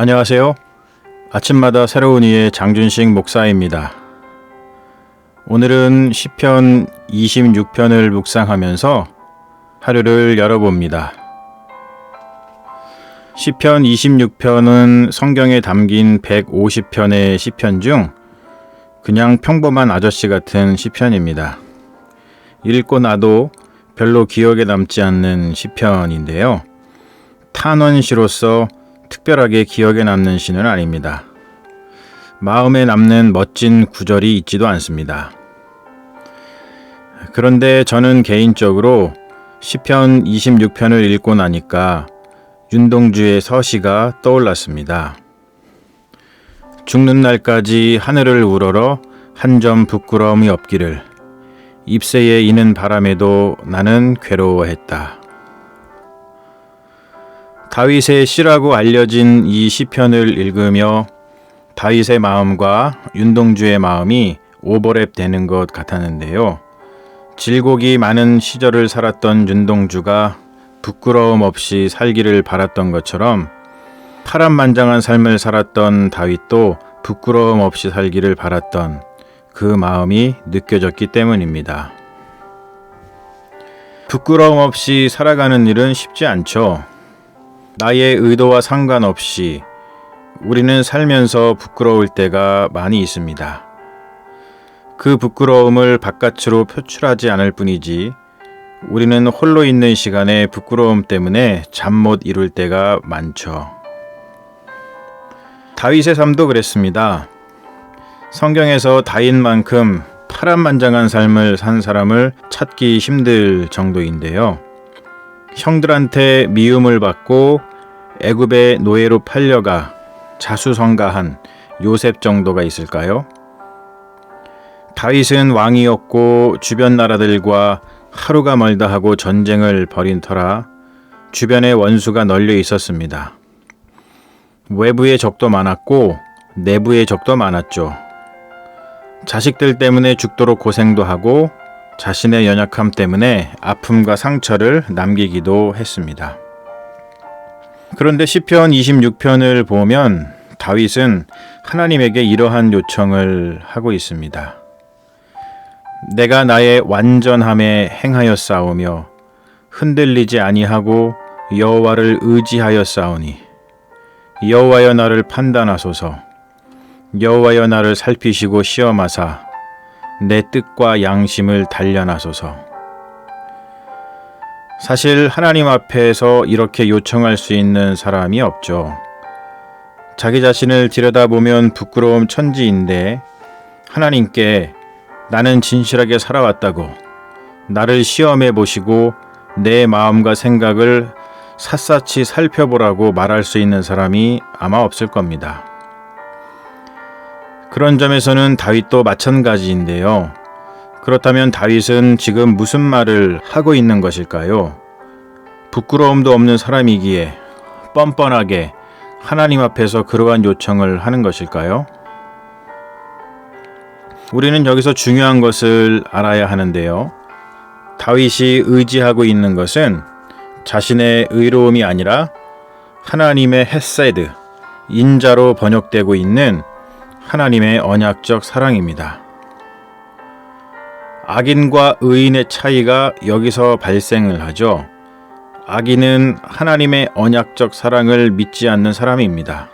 안녕하세요. 아침마다 새로운 이의 장준식 목사입니다. 오늘은 시편 26편을 묵상하면서 하루를 열어봅니다. 시편 26편은 성경에 담긴 150편의 시편 중 그냥 평범한 아저씨 같은 시편입니다. 읽고 나도 별로 기억에 남지 않는 시편인데요. 탄원시로서 특별하게 기억에 남는 시는 아닙니다. 마음에 남는 멋진 구절이 있지도 않습니다. 그런데 저는 개인적으로 시편 26편을 읽고 나니까 윤동주의 서시가 떠올랐습니다. 죽는 날까지 하늘을 우러러 한 점 부끄러움이 없기를 잎새에 이는 바람에도 나는 괴로워했다. 다윗의 시라고 알려진 이 시편을 읽으며 다윗의 마음과 윤동주의 마음이 오버랩 되는 것 같았는데요. 질곡이 많은 시절을 살았던 윤동주가 부끄러움 없이 살기를 바랐던 것처럼 파란만장한 삶을 살았던 다윗도 부끄러움 없이 살기를 바랐던 그 마음이 느껴졌기 때문입니다. 부끄러움 없이 살아가는 일은 쉽지 않죠. 나의 의도와 상관없이 우리는 살면서 부끄러울 때가 많이 있습니다. 그 부끄러움을 바깥으로 표출하지 않을 뿐이지 우리는 홀로 있는 시간에 부끄러움 때문에 잠 못 이룰 때가 많죠. 다윗의 삶도 그랬습니다. 성경에서 다윗만큼 파란만장한 삶을 산 사람을 찾기 힘들 정도인데요. 형들한테 미움을 받고 애굽의 노예로 팔려가 자수성가한 요셉 정도가 있을까요? 다윗은 왕이었고 주변 나라들과 하루가 멀다 하고 전쟁을 벌인 터라 주변에 원수가 널려 있었습니다. 외부의 적도 많았고 내부의 적도 많았죠. 자식들 때문에 죽도록 고생도 하고 자신의 연약함 때문에 아픔과 상처를 남기기도 했습니다. 그런데 시편 26편을 보면 다윗은 하나님에게 이러한 요청을 하고 있습니다. 내가 나의 완전함에 행하였사오며 흔들리지 아니하고 여호와를 의지하였사오니 여호와여 나를 판단하소서. 여호와여 나를 살피시고 시험하사 내 뜻과 양심을 단련하소서. 사실 하나님 앞에서 이렇게 요청할 수 있는 사람이 없죠. 자기 자신을 들여다보면 부끄러움 천지인데 하나님께 나는 진실하게 살아왔다고 나를 시험해 보시고 내 마음과 생각을 샅샅이 살펴보라고 말할 수 있는 사람이 아마 없을 겁니다. 그런 점에서는 다윗도 마찬가지인데요. 그렇다면 다윗은 지금 무슨 말을 하고 있는 것일까요? 부끄러움도 없는 사람이기에 뻔뻔하게 하나님 앞에서 그러한 요청을 하는 것일까요? 우리는 여기서 중요한 것을 알아야 하는데요. 다윗이 의지하고 있는 것은 자신의 의로움이 아니라 하나님의 헤세드, 인자로 번역되고 있는 하나님의 언약적 사랑입니다. 악인과 의인의 차이가 여기서 발생을 하죠. 악인은 하나님의 언약적 사랑을 믿지 않는 사람입니다.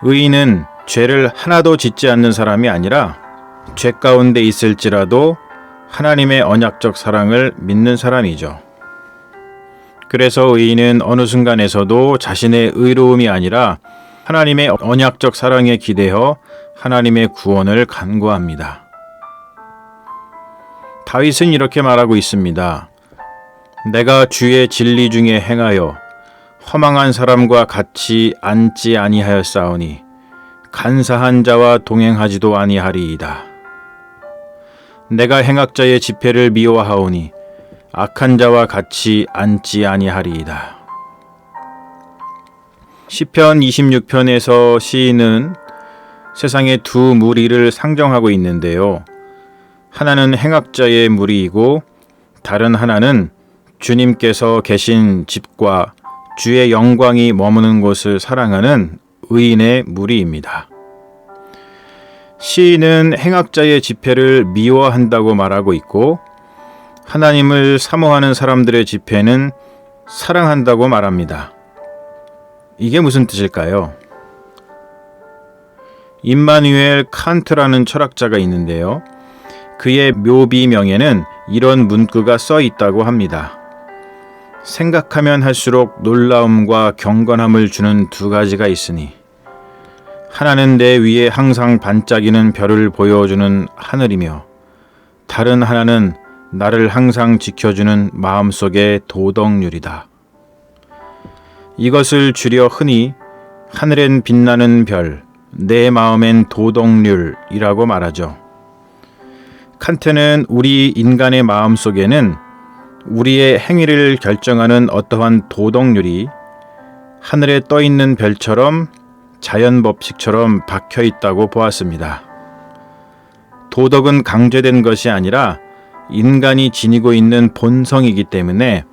의인은 죄를 하나도 짓지 않는 사람이 아니라 죄 가운데 있을지라도 하나님의 언약적 사랑을 믿는 사람이죠. 그래서 의인은 어느 순간에서도 자신의 의로움이 아니라 하나님의 언약적 사랑에 기대어 하나님의 구원을 간구합니다. 다윗은 이렇게 말하고 있습니다. 내가 주의 진리 중에 행하여 허망한 사람과 같이 앉지 아니하였사오니 간사한 자와 동행하지도 아니하리이다. 내가 행악자의 집회를 미워하오니 악한 자와 같이 앉지 아니하리이다. 시편 26편에서 시인은 세상의 두 무리를 상정하고 있는데요. 하나는 행악자의 무리이고 다른 하나는 주님께서 계신 집과 주의 영광이 머무는 곳을 사랑하는 의인의 무리입니다. 시인은 행악자의 집회를 미워한다고 말하고 있고 하나님을 사모하는 사람들의 집회는 사랑한다고 말합니다. 이게 무슨 뜻일까요? 임마누엘 칸트라는 철학자가 있는데요. 그의 묘비명에는 이런 문구가 써 있다고 합니다. 생각하면 할수록 놀라움과 경건함을 주는 두 가지가 있으니 하나는 내 위에 항상 반짝이는 별을 보여주는 하늘이며 다른 하나는 나를 항상 지켜주는 마음속의 도덕률이다. 이것을 줄여 흔히 하늘엔 빛나는 별, 내 마음엔 도덕률이라고 말하죠. 칸트는 우리 인간의 마음 속에는 우리의 행위를 결정하는 어떠한 도덕률이 하늘에 떠 있는 별처럼 자연 법칙처럼 박혀 있다고 보았습니다. 도덕은 강제된 것이 아니라 인간이 지니고 있는 본성이기 때문에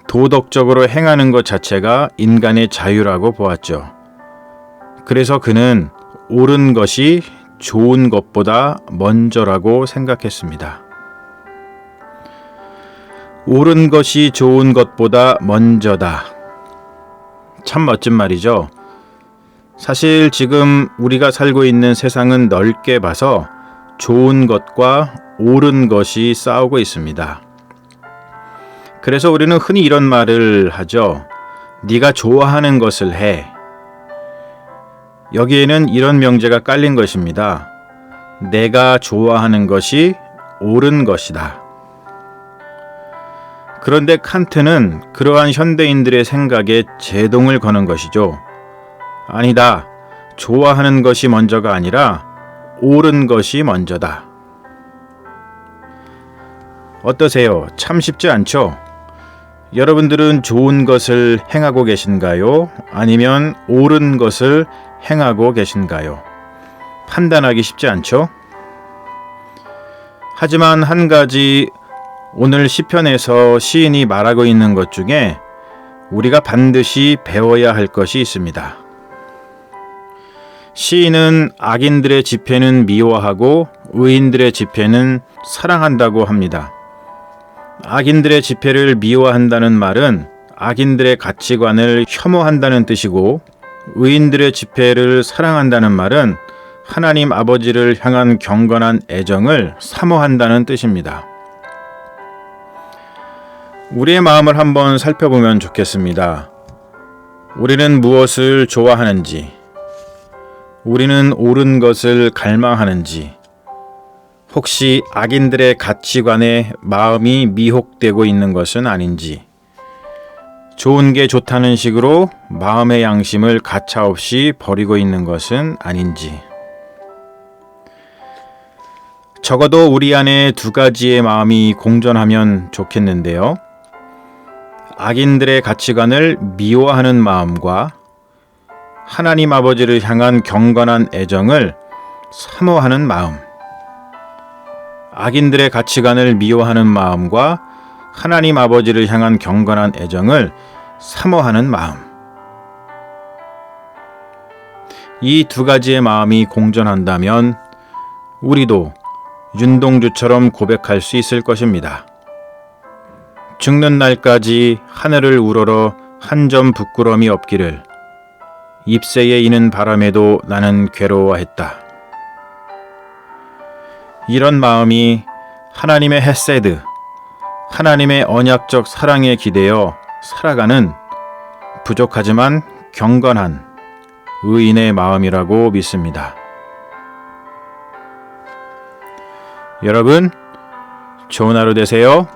도덕적으로 행하는 것 자체가 인간의 자유라고 보았죠. 그래서 그는 옳은 것이 좋은 것보다 먼저라고 생각했습니다. 옳은 것이 좋은 것보다 먼저다. 참 멋진 말이죠. 사실 지금 우리가 살고 있는 세상은 넓게 봐서 좋은 것과 옳은 것이 싸우고 있습니다. 그래서 우리는 흔히 이런 말을 하죠. 네가 좋아하는 것을 해. 여기에는 이런 명제가 깔린 것입니다. 내가 좋아하는 것이 옳은 것이다. 그런데 칸트는 그러한 현대인들의 생각에 제동을 거는 것이죠. 아니다. 좋아하는 것이 먼저가 아니라 옳은 것이 먼저다. 어떠세요? 참 쉽지 않죠? 여러분들은 좋은 것을 행하고 계신가요? 아니면 옳은 것을 행하고 계신가요? 판단하기 쉽지 않죠? 하지만 한 가지 오늘 시편에서 시인이 말하고 있는 것 중에 우리가 반드시 배워야 할 것이 있습니다. 시인은 악인들의 집회는 미워하고 의인들의 집회는 사랑한다고 합니다. 악인들의 집회를 미워한다는 말은 악인들의 가치관을 혐오한다는 뜻이고 의인들의 집회를 사랑한다는 말은 하나님 아버지를 향한 경건한 애정을 사모한다는 뜻입니다. 우리의 마음을 한번 살펴보면 좋겠습니다. 우리는 무엇을 좋아하는지, 우리는 옳은 것을 갈망하는지, 혹시 악인들의 가치관에 마음이 미혹되고 있는 것은 아닌지, 좋은 게 좋다는 식으로 마음의 양심을 가차없이 버리고 있는 것은 아닌지. 적어도 우리 안에 두 가지의 마음이 공존하면 좋겠는데요. 악인들의 가치관을 미워하는 마음과 하나님 아버지를 향한 경건한 애정을 사모하는 마음. 악인들의 가치관을 미워하는 마음과 하나님 아버지를 향한 경건한 애정을 사모하는 마음. 이 두 가지의 마음이 공존한다면 우리도 윤동주처럼 고백할 수 있을 것입니다. 죽는 날까지 하늘을 우러러 한 점 부끄러움이 없기를 잎새에 이는 바람에도 나는 괴로워했다. 이런 마음이 하나님의 헤세드, 하나님의 언약적 사랑에 기대어 살아가는 부족하지만 경건한 의인의 마음이라고 믿습니다. 여러분, 좋은 하루 되세요.